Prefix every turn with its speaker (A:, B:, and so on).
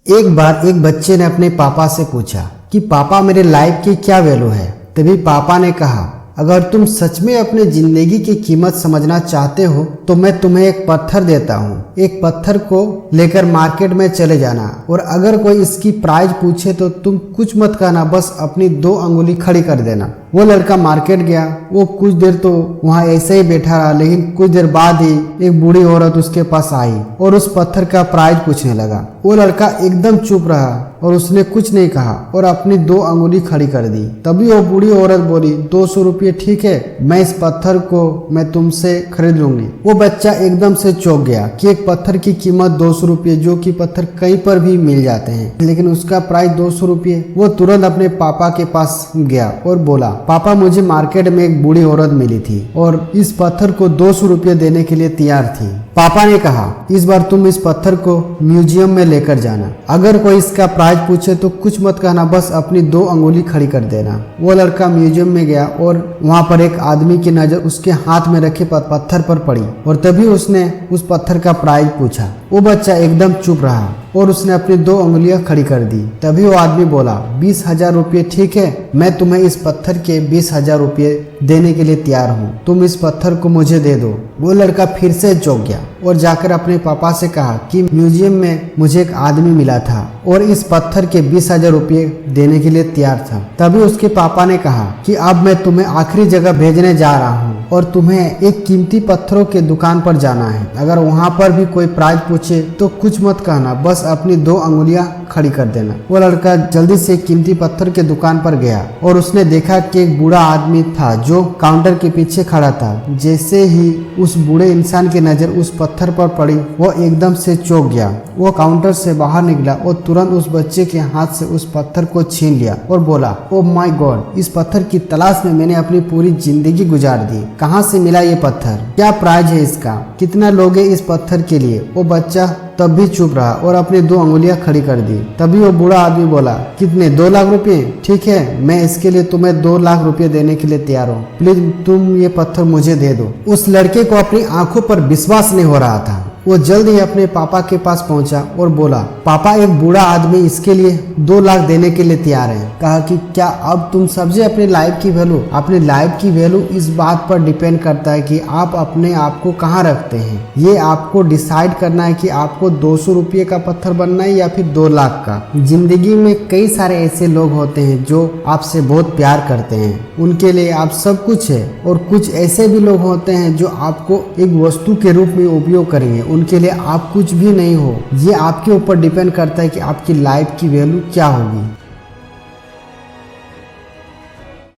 A: एक बार एक बच्चे ने अपने पापा से पूछा कि पापा मेरे लाइफ की क्या वैल्यू है। तभी पापा ने कहा, अगर तुम सच में अपने जिंदगी की कीमत समझना चाहते हो तो मैं तुम्हें एक पत्थर देता हूँ। एक पत्थर को लेकर मार्केट में चले जाना और अगर कोई इसकी प्राइस पूछे तो तुम कुछ मत कहना, बस अपनी 2 अंगुली खड़ी कर देना। वो लड़का मार्केट गया। वो कुछ देर तो वहाँ ऐसे ही बैठा रहा, लेकिन कुछ देर बाद ही एक बूढ़ी औरत उसके पास आई और उस पत्थर का प्राइस पूछने लगा। वो लड़का एकदम चुप रहा और उसने कुछ नहीं कहा और अपनी 2 अंगुली खड़ी कर दी। तभी वो बूढ़ी औरत बोली, 200 रुपये ठीक है, मैं इस पत्थर को मैं तुमसे खरीद लूंगी। वो बच्चा एकदम से चौंक गया कि एक पत्थर की कीमत 200 रुपये, जो कि पत्थर कहीं पर भी मिल जाते हैं, लेकिन उसका प्राइस 200 रुपये। वो तुरंत अपने पापा के पास गया और बोला, पापा मुझे मार्केट में एक बूढ़ी औरत मिली थी और इस पत्थर को 200 रुपये देने के लिए तैयार थी। पापा ने कहा, इस बार तुम इस पत्थर को म्यूजियम में लेकर जाना। अगर कोई इसका प्राइस पूछे तो कुछ मत कहना, बस अपनी 2 अंगुली खड़ी कर देना। वो लड़का म्यूजियम में गया और वहाँ पर एक आदमी की नजर उसके हाथ में रखे पत्थर पर पड़ी और तभी उसने उस पत्थर का प्राइस पूछा। वो बच्चा एकदम चुप रहा और उसने अपनी 2 उंगलियां खड़ी कर दी। तभी वो आदमी बोला, 20,000 रुपये ठीक है, मैं तुम्हें इस पत्थर के 20,000 रुपये देने के लिए तैयार हूँ, तुम इस पत्थर को मुझे दे दो। वो लड़का फिर से चौंक गया और जाकर अपने पापा से कहा कि म्यूजियम में मुझे एक आदमी मिला था और इस पत्थर के 20,000 रुपये देने के लिए तैयार था। तभी उसके पापा ने कहा कि अब मैं तुम्हें आखिरी जगह भेजने जा रहा हूँ और तुम्हें एक कीमती पत्थरों के दुकान पर जाना है। अगर वहाँ पर भी कोई प्राइस पूछे तो कुछ मत कहना, बस अपनी 2 अंगुलियां खड़ी कर देना। वो लड़का जल्दी से कीमती पत्थर के दुकान पर गया और उसने देखा कि एक बूढ़ा आदमी था जो काउंटर के पीछे खड़ा था। जैसे ही उस बूढ़े इंसान की नजर उस पत्थर पर पड़ी, वो एकदम से चौंक गया। वो काउंटर से बाहर निकला और तुरंत उस बच्चे के हाथ से उस पत्थर को छीन लिया और बोला, ओ माय गॉड, इस पत्थर की तलाश में मैंने अपनी पूरी जिंदगी गुजार दी। कहाँ से मिला ये पत्थर? क्या प्राइस है इसका? कितना लोगे इस पत्थर के लिए? वो बच्चा तब भी चुप रहा और अपनी 2 अंगुलियां खड़ी कर दी। तभी वो बूढ़ा आदमी बोला, कितने? 2 लाख रुपए ठीक है, मैं इसके लिए तुम्हें 2 लाख रुपए देने के लिए तैयार हूँ, प्लीज तुम ये पत्थर मुझे दे दो। उस लड़के को अपनी आंखों पर विश्वास नहीं हो रहा था। वो जल्द ही अपने पापा के पास पहुंचा और बोला, पापा एक बूढ़ा आदमी इसके लिए 2 लाख देने के लिए तैयार है। कहा कि क्या अब तुम समझे अपनी लाइफ की वैल्यू? अपनी लाइफ की वैल्यू इस बात पर डिपेंड करता है कि आप अपने आप को कहाँ रखते हैं। ये आपको डिसाइड करना है कि आपको 200 रुपये का पत्थर बनना है या फिर 2 लाख का। जिंदगी में कई सारे ऐसे लोग होते हैं जो आपसे बहुत प्यार करते हैं, उनके लिए आप सब कुछ है, और कुछ ऐसे भी लोग होते हैं जो आपको एक वस्तु के रूप में उपयोग करेंगे, उनके लिए आप कुछ भी नहीं हो। ये आपके ऊपर डिपेंड करता है कि आपकी लाइफ की वैल्यू क्या होगी।